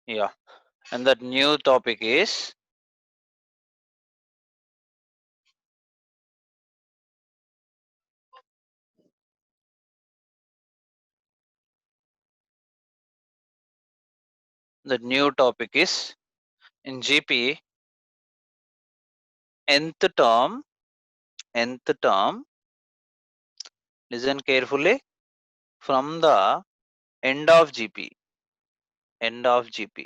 Yeah, and that new topic is in GP nth term. Nth term. Listen carefully. From the end of GP. End of GP.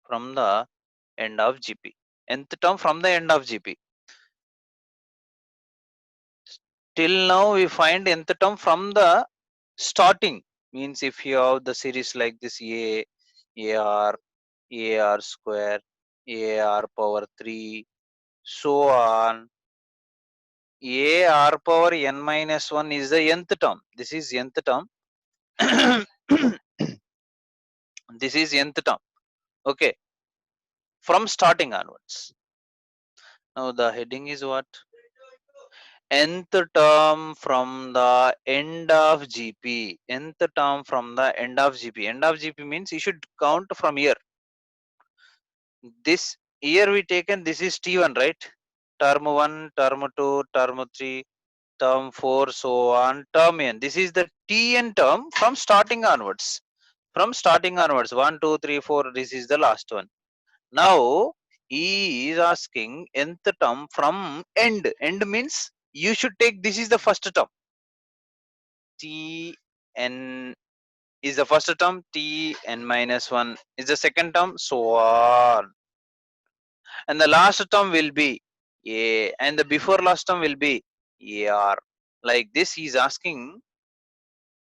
From the end of GP. Nth term from the end of GP. Till now we find nth term from the starting. Means if you have the series like this AR, AR square, AR power 3, so on. AR power n minus 1 is the nth term. This is nth term. This is nth term. Okay. From starting onwards. Now the heading is what? Nth term from the end of GP. Nth term from the end of GP. End of GP means you should count from here. This year we taken, this is T1, right? Term 1, term 2, term 3, term 4, so on, term n. This is the Tn term from starting onwards. From starting onwards, 1, 2, 3, 4, this is the last one. Now, he is asking nth term from end. End means you should take, this is the first term. Tn is the first term, Tn minus 1 is the second term, so on. And the last term will be A, and the before last term will be AR. Like this, he is asking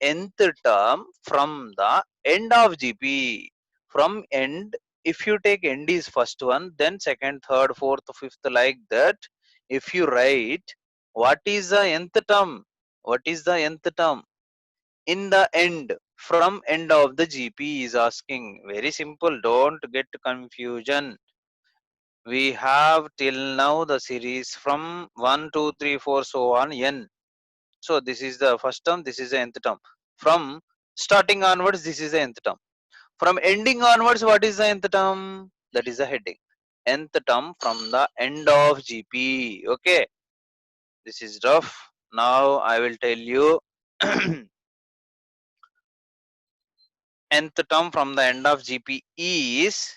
nth term from the end of GP. From end, if you take end is first one, then second, third, fourth, fifth, like that. If you write what is the nth term, what is the nth term in the end, from end of the GP is asking. Very simple, don't get confusion. We have till now the series from 1, 2, 3, 4, so on n. So this is the first term, this is the nth term. From starting onwards, this is the nth term. From ending onwards, what is the nth term? That is the heading. Nth term from the end of GP. Okay, this is rough. Now I will tell you nth term from the end of GP is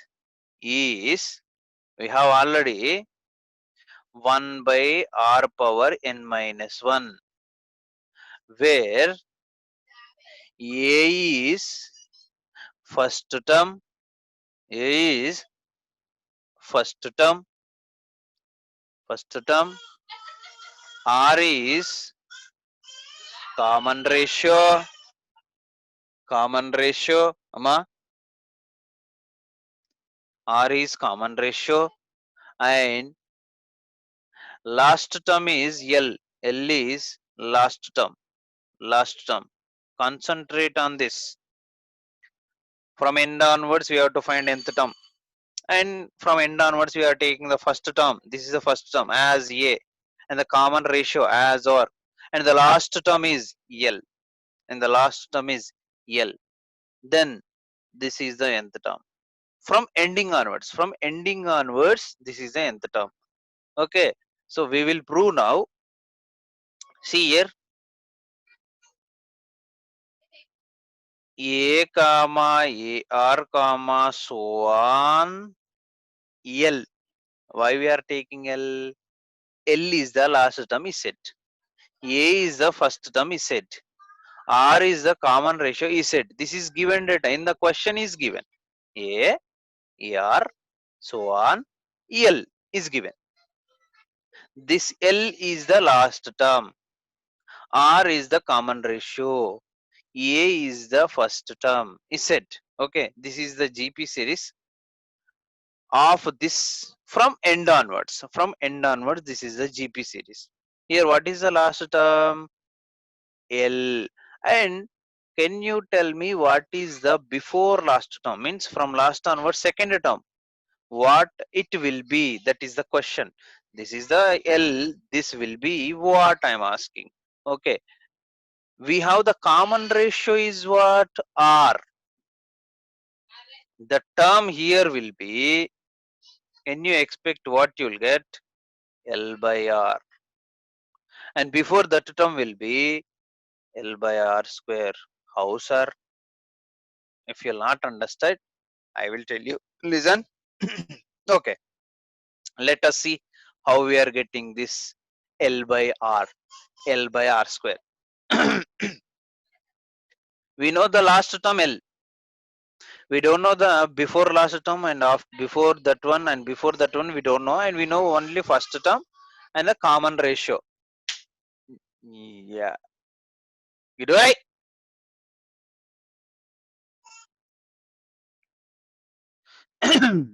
we have already 1 by r power n minus 1, where A is first term, A is first term, R is common ratio, amma, R is common ratio, and last term is L is last term. Concentrate on this. From end onwards, we have to find nth term. And from end onwards, we are taking the first term. This is the first term as A, and the common ratio as R. And the last term is L. And the last term is L. Then this is the nth term. From ending onwards, this is the nth term. Okay. So we will prove now. See here, A comma AR comma so on L. Why we are taking L? L is the last term is set. A is the first term is set. R is the common ratio is set. This is given data in the question is given. A, AR, so on, L is given. This L is the last term. R is the common ratio. A is the first term is set. Okay, this is the GP series of this from end onwards. From end onwards, this is the GP series. Here, what is the last term? L. And can you tell me what is the before last term? Means from last onwards, second term. What it will be? That is the question. This is the L. This will be what I'm asking. Okay. We have the common ratio is what? R. The term here will be, can you expect what you'll get? L by R. And before that term will be L by R square. How, sir? If you'll not understand, I will tell you. Listen. Okay. Let us see how we are getting this L by R. L by R square. We know the last term L. We don't know the before last term and before that one and before that one we don't know, and we know only first term and the common ratio. Yeah. You do I?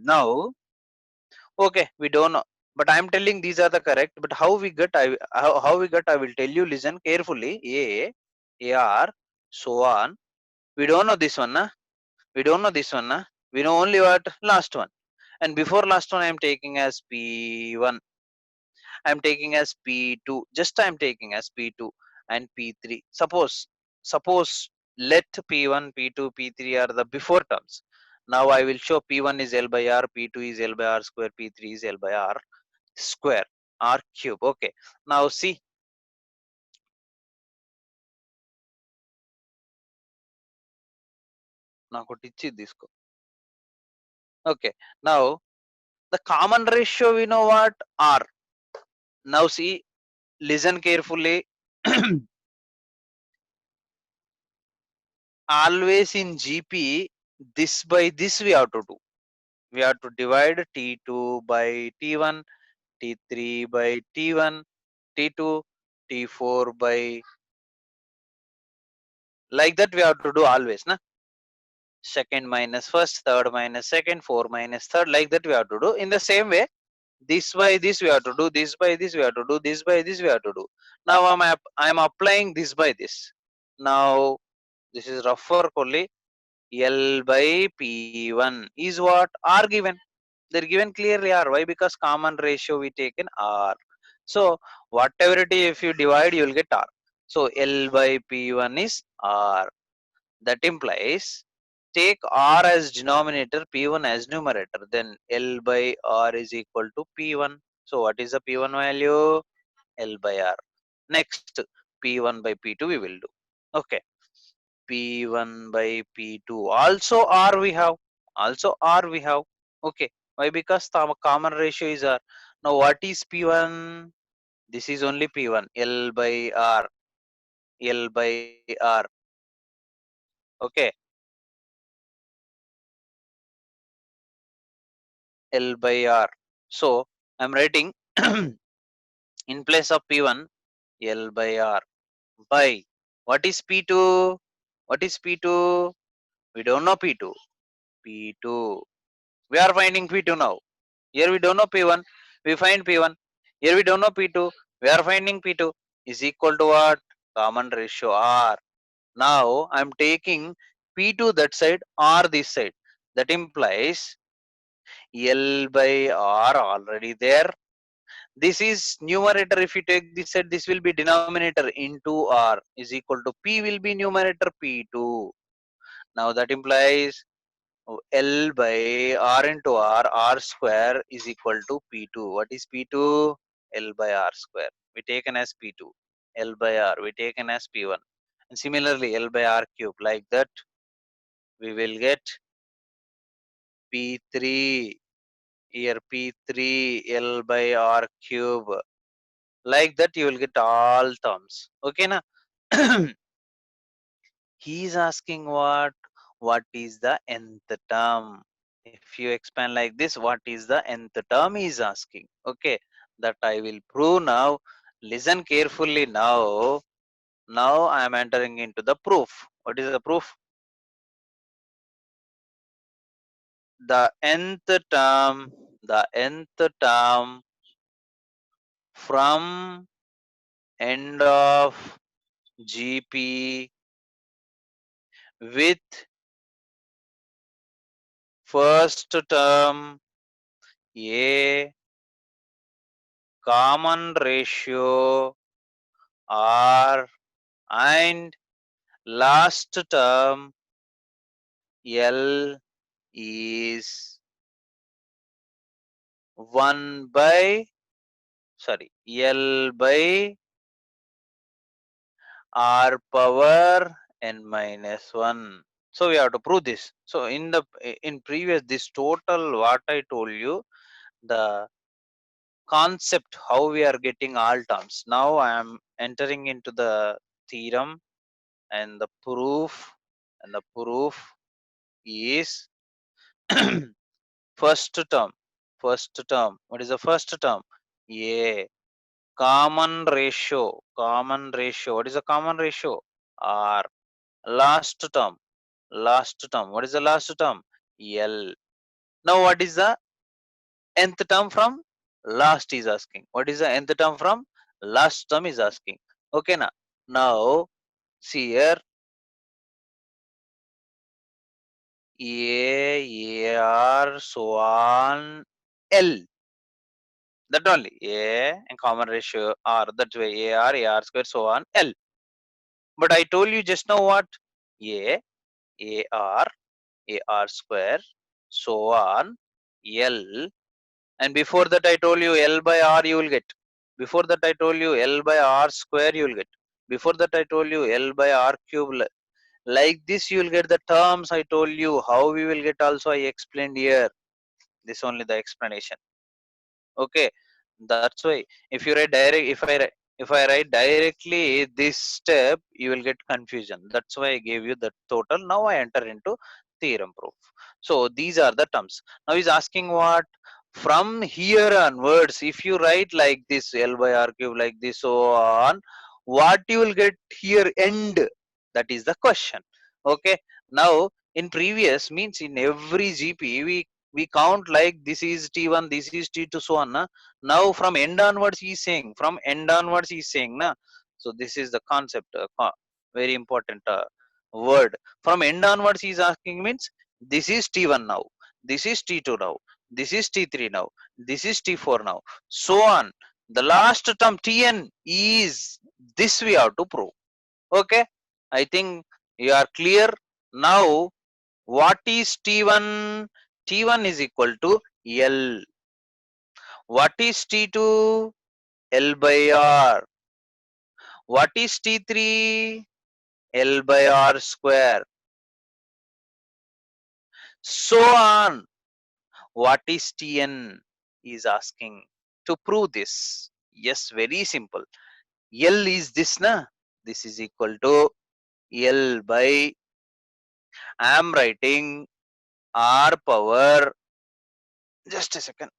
Now, okay, we don't know. But I'm telling these are the correct. But how we get, how we get, I will tell you. Listen carefully. A, R, so on. We don't know this one, na? We don't know this one, na? We know only what last one. And before last one, I am taking as P1. I'm taking as P2. Just I'm taking as P2 and P3. Suppose let P1, P2, P3 are the before terms. Now I will show P1 is L by R, P2 is L by R square, P3 is L by R square, R cube. Okay. Now see, నాకు ఇచ్చి తీసుకో. Okay. Now the common ratio we know what? R. Now see, listen carefully. Always in GP, this by this we have to do. We have to divide T2 by T1, T3 by T1, T2, T4 by, like that we have to do always, na? Second minus first, third minus second, four minus third, like that we have to do. In the same way, this by this we have to do, this by this we have to do, this by this we have to do. Now I'm applying this by this. Now this is rough work only. L by P1 is what? R given. They're given clearly R. Why? Because common ratio we take in R. So whatever it is, if you divide, you will get R. So L by P1 is R. That implies take R as denominator, P1 as numerator. Then L by R is equal to P1. So what is the P1 value? L by R. Next, P1 by P2 we will do. Okay. P1 by P2. Also R we have. Also R we have. Okay. Why? Because the common ratio is R. Now what is P1? This is only P1. L by R. L by R. Okay. L by R. So I'm writing in place of P1 L by R by what is P2? What is P2? We don't know P2. P2. We are finding P2 now. Here we don't know P1. We find P1. Here we don't know P2. We are finding P2 is equal to what? Common ratio R. Now I'm taking P2 that side, R this side. That implies L by R already there. This is numerator. If you take this side, this will be denominator into R is equal to P will be numerator P2. Now that implies L by R into R square is equal to P2. What is P2? L by R square. We taken as P2. L by R, we taken as P1. And similarly, L by R cube. Like that, we will get P3. Here, P3 L by R cube. Like that, you will get all terms. Okay, na? He is asking what is the nth term? If you expand like this, what is the nth term he is asking? Okay, that I will prove now. Listen carefully now. Now I am entering into the proof. What is the proof? The nth term from end of GP with first term A common ratio R and last term L is 1 by, sorry, L by R power n minus 1. So we have to prove this. So in previous, this total what I told you, the concept how we are getting all terms. Now I am entering into the theorem and the proof, and the proof is first term. First term. What is the first term? A common ratio. Common ratio. What is the common ratio? R. Last term. Last term. What is the last term? L. Now what is the nth term from last is asking? What is the nth term from last term is asking? Okay na. Now see here, A, AR, so on, L. That only. A and common ratio R. That's why AR square, so on, L. But I told you just now what? A, AR, AR square, so on, L. And before that I told you L by R you will get. Before that I told you L by R square you will get. Before that I told you L by R cube. Like this you will get the terms I told you. How we will get also I explained here. This only the explanation. Okay, that's why if you write direct, if I write directly this step, you will get confusion. That's why I gave you the total. Now I enter into theorem proof. So these are the terms. Now he's asking what? From here onwards, if you write like this, L by R cube like this, so on, what you will get here end? That is the question. Okay, now in previous means in every GP we count like this is T1, this is T2, so on. Na? Now from end onwards he is saying, from end onwards he is saying. Na? So this is the concept, very important word. From end onwards he is asking means this is T1 now, this is T2 now, this is T3 now, this is T4 now, so on. The last term Tn is this we have to prove. Okay, I think you are clear now. What is T1? T1 is equal to L. What is T2? L by R. What is T3? L by R square. So on. What is Tn? Is asking to prove this. Yes, very simple. L is this, na? This is equal to L by, I am writing R power, just a second,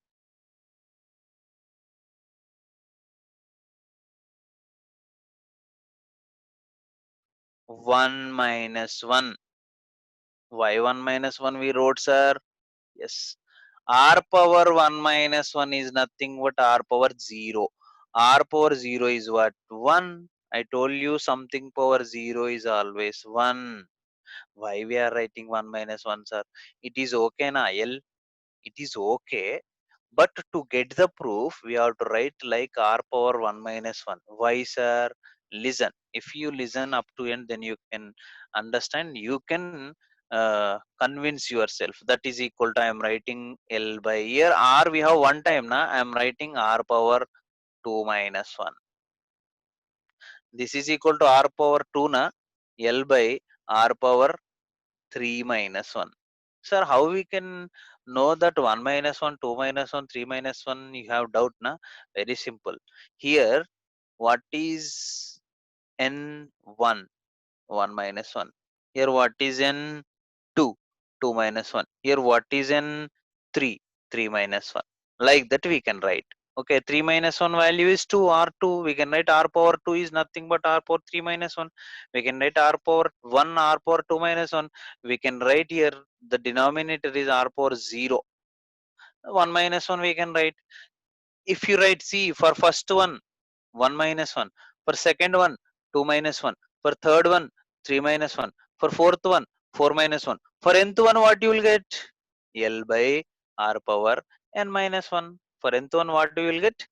1 minus 1. Why 1 minus 1 we wrote, sir? Yes. R power 1 minus 1 is nothing but R power 0. R power 0 is what? 1. I told you something power 0 is always 1. Why we are writing 1 minus 1, sir? It is okay, na? L? It is okay. But to get the proof, we have to write like R power 1 minus 1. Why, sir? Listen. If you listen up to end, then you can understand. You can convince yourself. That is equal to I am writing L by here. R we have one time, na? I am writing R power 2 minus 1. This is equal to R power 2, na? L by R power 3 minus 1. Sir, how we can know that 1 minus 1, 2 minus 1, 3 minus 1? You have doubt, na? Very simple. Here, what is N1? 1 minus 1. Here, what is N2? 2 minus 1. Here, what is N3? 3 minus 1. Like that we can write. Okay, 3 minus 1 value is 2, R2. We can write R power 2 is nothing but R power 3 minus 1. We can write R power 1, R power 2 minus 1. We can write here the denominator is R power 0. 1 minus 1 we can write. If you write, see, for first one, 1 minus 1. For second one, 2 minus 1. For third one, 3 minus 1. For fourth one, 4 minus 1. For nth one, what you will get? L by R power n minus 1. For nth one, what you will get?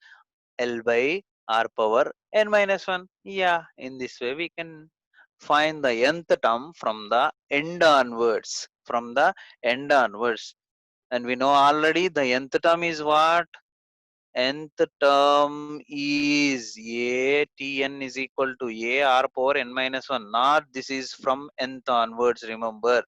L by R power n minus 1. Yeah, in this way we can find the nth term from the end onwards. from the end onwards. And we know already the nth term is what? Nth term is a Tn is equal to a r power n minus 1. Not this is from nth onwards, remember.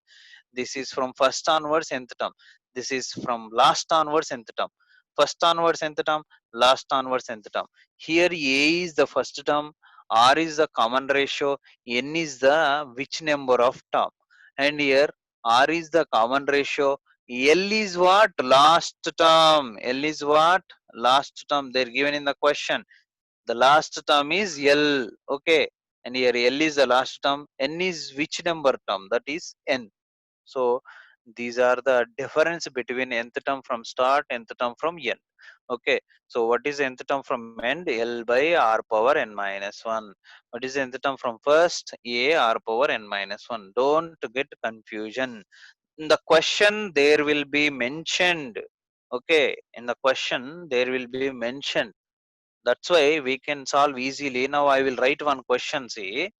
This is from first onwards nth term. This is from last onwards nth term. First onwards nth term, last onwards nth term. Here a is the first term, r is the common ratio, n is the which number of term. And here r is the common ratio, L is what? Last term. L is what? Last term. They're given in the question. The last term is L. Okay. And here L is the last term. N is which number term? That is N. So these are the difference between nth term from start, nth term from end. Okay. So what is nth term from end? L by r power n minus 1. What is nth term from first? A r power n minus 1. Don't get confusion. In the question there will be mentioned. Okay. In the question there will be mentioned. That's why we can solve easily. Now I will write one question. See,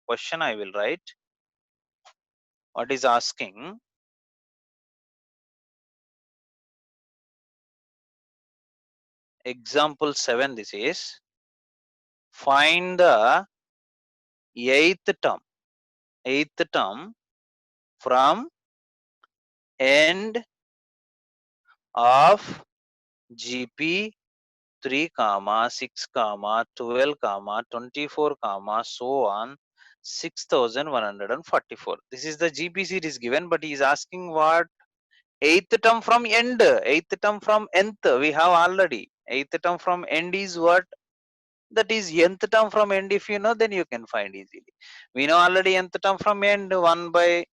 question I will write. What is asking? Example 7, this is find the eighth term from end of GP 3 comma 6 comma 12 comma 24 comma so on 6144. This is the GP series given, but he is asking what? Eighth term from end, eighth term from nth we have already. Eighth term from end is what? That is nth term from end. If you know, then you can find easily. We know already nth term from end 1 by,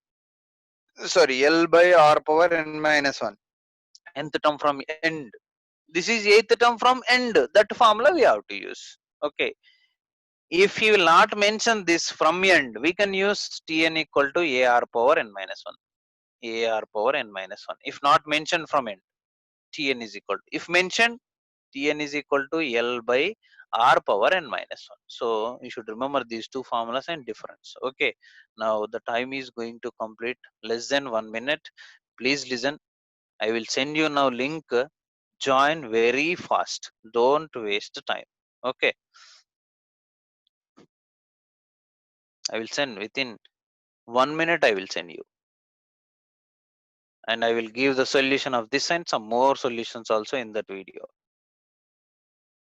sorry, L by r power n minus 1. Nth term from end. This is eighth term from end. That formula we have to use. Okay. If you will not mention this from end, we can use Tn equal to ar power n minus 1. Ar power n minus 1. If not mentioned from end, Tn is equal to. If mentioned, Tn is equal to L by r power n minus 1. So you should remember these two formulas and difference. Okay. Now the time is going to complete less than 1 minute. Please listen. I will send you now link. Join very fast. Don't waste time. Okay. I will send within 1 minute. I will send you. And I will give the solution of this and some more solutions also in that video.